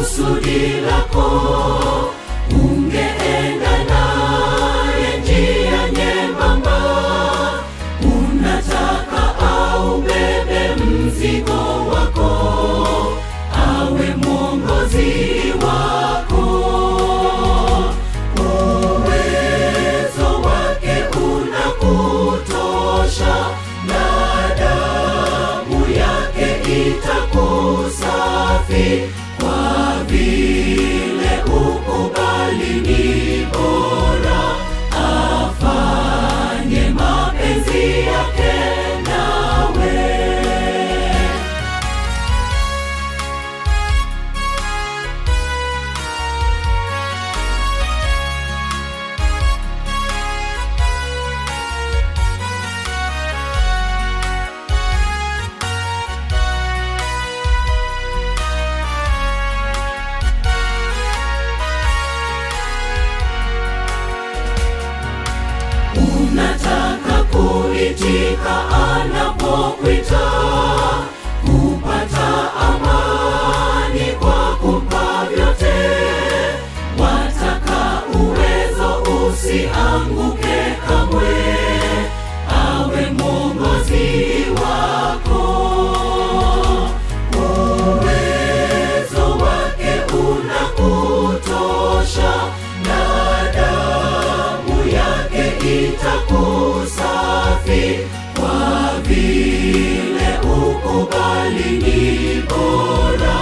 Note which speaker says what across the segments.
Speaker 1: kusudi lako, ungeenda naye njia nyembamba. Unataka aubebe mzigo wako, awe mwongozi wako. Uwezo wake unakutosha, na damu yake itakusafi. Kwa vile ukubali ni bora, afanye mapenzi yake nawe. Unataka kuitika anapokuita, kupata amani kwa kumpa vyote. Wataka uwezo usianguke kamwe, awe mwongozi wako. Uwezo wake unakutosha, na damu yake itakusafi. Kwa vile ukubali ni bora,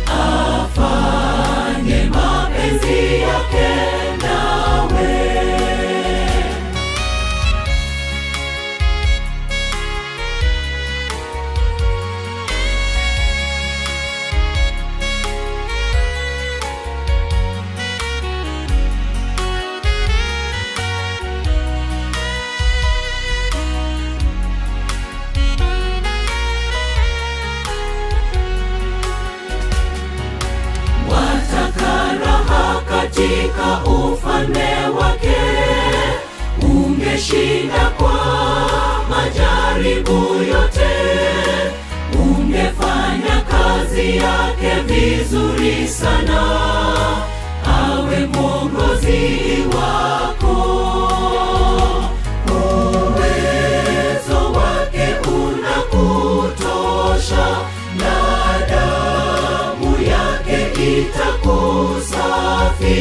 Speaker 1: afanye mapenzi yake nawe. Katika ufalme wake, ungeshinda kwa majaribu yote. Ungefanya kazi yake vizuri sana, awe mwongozi wako. Uwezo wake unakutosha, na damu yake itakusafi.